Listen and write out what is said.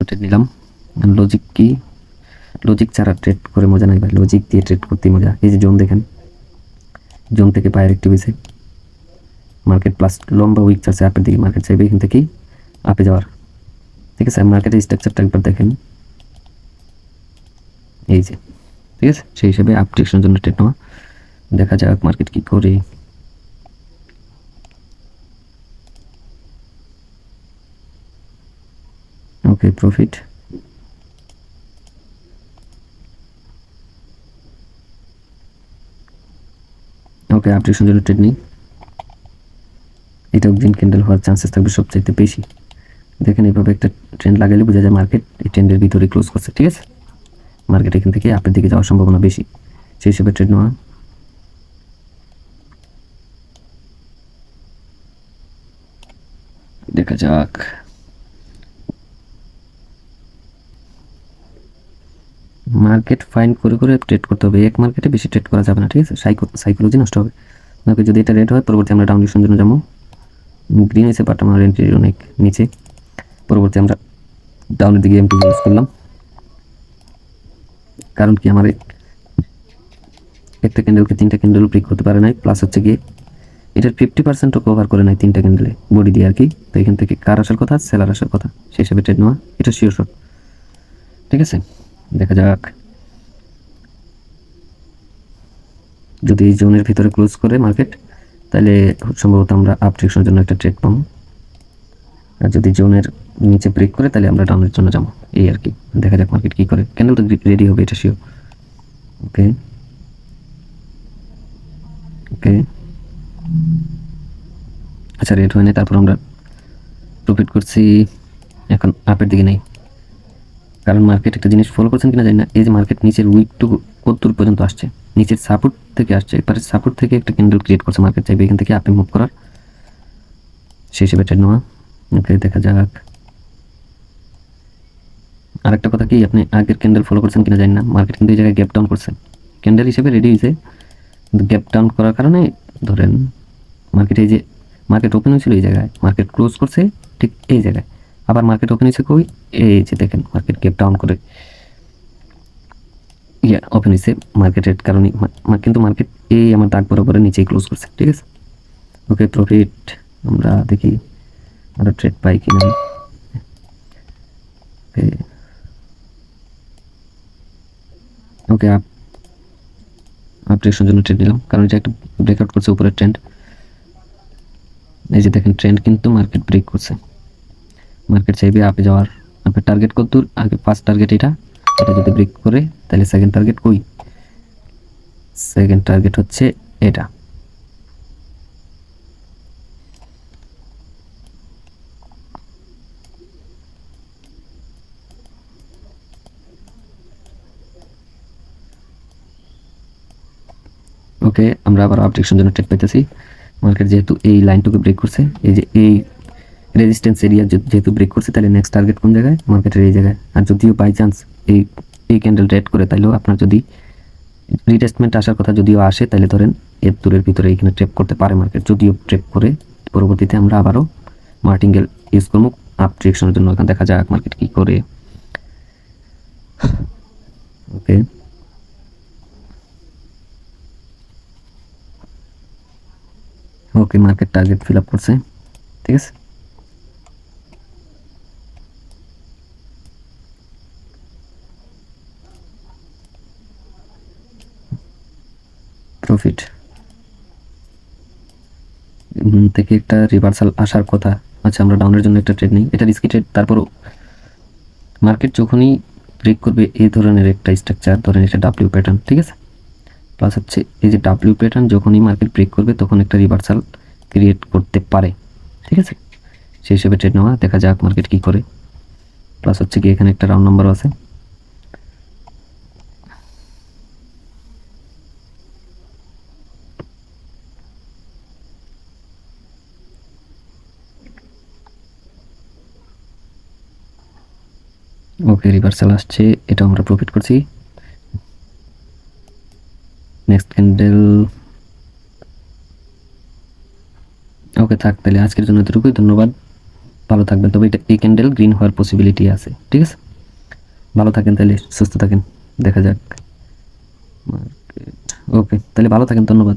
Trade নিলাম। Logic কি? Logic ছাড়া ট্রেড করে মজা নাই ভাই, লজিক দিয়ে ট্রেড করতে মজা। এই যে জোন দেখেন, জোন থেকে পায়ের একটু হয়েছে, মার্কেট প্লাস লম্বা উইক চাচ্ছে আপের দিকে, মার্কেট চাইবে এখান থেকেই আপে যাওয়ার। ঠিক আছে, মার্কেটের স্ট্রাকচারটা একবার দেখেন, এই যে ঠিক আছে, সেই হিসেবে আপ ডিরেকশনের জন্য ট্রেড নেওয়া। দেখা যাক মার্কেট কি করে। ওকে, প্রফিট। ওকে, আপ ডিরেকশনের জন্য ট্রেড নেই। এটাও গ্রিন ক্যান্ডেল হওয়ার চান্সেস থাকবে সবচাইতে বেশি। দেখেন এইভাবে একটা ট্রেন্ড লাগালে বোঝা যায় মার্কেট এই ট্রেন্ডের ভিতরে ক্লোজ করছে। ঠিক আছে, মার্কেট এখান থেকে আপের দিকে যাওয়ার সম্ভাবনা বেশি, সেই হিসেবে ট্রেড নেওয়া। দেখা যাক। মার্কেট ফাইন্ড করে করে ট্রেড করতে হবে, এক মার্কেটে বেশি ট্রেড করা যাবে না। ঠিক আছে, সাইকোলজি নষ্ট হবে। ওকে, যদি এটা রেড হয় পরবর্তী আমরা ডাউন ডিরেকশনের জন্য যাবো। গ্রিন হয়েছে বাট আমার এন্ট্রির অনেক নিচে, পরবর্তী আমরা ডাউনের দিকে এন্ট্রি ইউজ করলাম। কারণ কি, আমার একটা ক্যান্ডেলকে তিনটা ক্যান্ডেল ব্রেক করতে পারে নাই, প্লাস হচ্ছে গিয়ে এটার 50%ও কভার করে নাই তিনটা ক্যান্ডেলে বডি দিয়ে আর কি। তো এখান থেকে কার আসার কথা, সেলার আসার কথা, সেই হিসাবে ট্রেড নেওয়া এটা শিওর শট। ঠিক আছে, দেখা যাক যদি এই জোনের ভিতরে ক্লোজ করে মার্কেট, তাহলে সম্ভবত আমরা আপ ডিরেকশনের জন্য একটা ট্রেড পাবো। আর যদি জোনের নিচে ব্রেক করে তাহলে আমরা ডাউনের জন্য যাবো, এই আর কি। দেখা যাক মার্কেট কি করে। ক্যান্ডেল তো রেডি হবে, এটা শিওর। ওকে ওকে, আচ্ছা রেড হয় না, তারপর আমরা প্রফিট করছি। এখন আপের দিকে নেই, কারণ মার্কেট একটা জিনিস ফলো করছেন কিনা জানি না, এই যে মার্কেট নিচের উইকটুকু কতদূর পর্যন্ত আসছে, নিচের সাপোর্ট থেকে আসছে, এবারে সাপোর্ট থেকে একটা ক্যান্ডেল ক্রিয়েট করছে, মার্কেট চাইবে এখান থেকে আপে মুভ করার, সেই হিসেবে ট্রেড নেওয়া। ওকে, দেখা যাক। আরেকটা কথা কি, আপনি আগের ক্যান্ডেল ফলো করছেন কিনা জানি না, মার্কেট কিন্তু এই জায়গায় গ্যাপ ডাউন করছে, ক্যান্ডেল হিসেবে রেডি হয়েছে, কিন্তু গ্যাপ ডাউন করার কারণে ধরেন মার্কেট, এই যে মার্কেট ওপেন হয়েছিল এই জায়গায়, মার্কেট ক্লোজ করছে ঠিক এই জায়গায়, আবার মার্কেট ওপেন হয়েছে কই, এই যে দেখেন মার্কেট গ্যাপ ডাউন করে ওপেন হয়েছে মার্কেটের কারণে, কিন্তু মার্কেট এই আমার দাগ বরাবরের নিচেই ক্লোজ করছে। ঠিক আছে, ওকে প্রফিট। আমরা দেখি আরো ট্রেড পাই কিনা। ওকে, আপ ডিরেকশনের জন্য ট্রেড নিলাম, কারণ এটা একটা ব্রেকআউট করছে উপরের ট্রেন্ড। এই যে দেখেন ট্রেন্ড কিন্তু মার্কেট ব্রেক করছে, মার্কেট চাইবে আপে যাওয়ার। আপনার টার্গেট কত দূর, আগে ফার্স্ট টার্গেট এটা, এটা যদি ব্রেক করে তাহলে সেকেন্ড টার্গেট কই, সেকেন্ড টার্গেট হচ্ছে এটা। ওকে, আমরা আবার আপ ডিরেকশনের জন্য ট্রেড পাইতেছি। মার্কেট যেহেতু এই লাইনটুকু ব্রেক করছে, এই যে এই রেজিস্ট্যান্স এরিয়া যেহেতু ব্রেক করছে, তাহলে নেক্সট টার্গেট কোন জায়গায়, মার্কেটের এই জায়গায়। আর যদিও বাই চান্স এই এই ক্যান্ডেল ট্রেড করে, তাহলেও আপনার যদি রিটেস্টমেন্ট আসার কথা যদিও আসে, তাহলে ধরেন এর দূরের ভিতরে এখানে ট্রেপ করতে পারে মার্কেট, যদিও ট্রেপ করে পরবর্তীতে আমরা আবারও মার্টিঙ্গেল ইউজ করবো আপ ডিরেকশনের জন্য। এখানে দেখা যাক মার্কেট কি করে। ওকে, ওকে, মার্কেট টার্গেট ফিল আপ করছে। ঠিক আছে, প্রফিট থেকে একটা রিভার্সাল আসার কথা। আচ্ছা, আমরা ডাউনের জন্য একটা ট্রেড নিই, এটা রিস্কি ট্রেড। তারপরও মার্কেট যখনই ব্রেক করবে এই ধরনের একটা স্ট্রাকচার, ধরেন এটা ডাব্লিউ প্যাটার্ন, ঠিক আছে, প্লাস হচ্ছে এই যে ডাব্লিউ প্যাটার্ন যখনই মার্কেট ব্রেক করবে তখন একটা রিভার্সাল ক্রিয়েট করতে পারে। ঠিক আছে, সেই হিসেবে ট্রেড নেওয়া। দেখা যাক মার্কেট কি করে। প্লাস হচ্ছে কি এখানে একটা রাউন্ড নাম্বারও আছে। ওকে, রিভার্সাল আসছে, এটা আমরা প্রফিট করছি। Next candle. ওকে থাক, তাহলে আজকের জন্য এতটুকুই, ধন্যবাদ। ভালো থাকবেন, তবে এটা এই ক্যান্ডেল গ্রিন হওয়ার পসিবিলিটি আছে। ঠিক আছে, ভালো থাকেন, তাহলে সুস্থ থাকেন, দেখা যাক। ওকে, তাহলে ভালো থাকেন, ধন্যবাদ।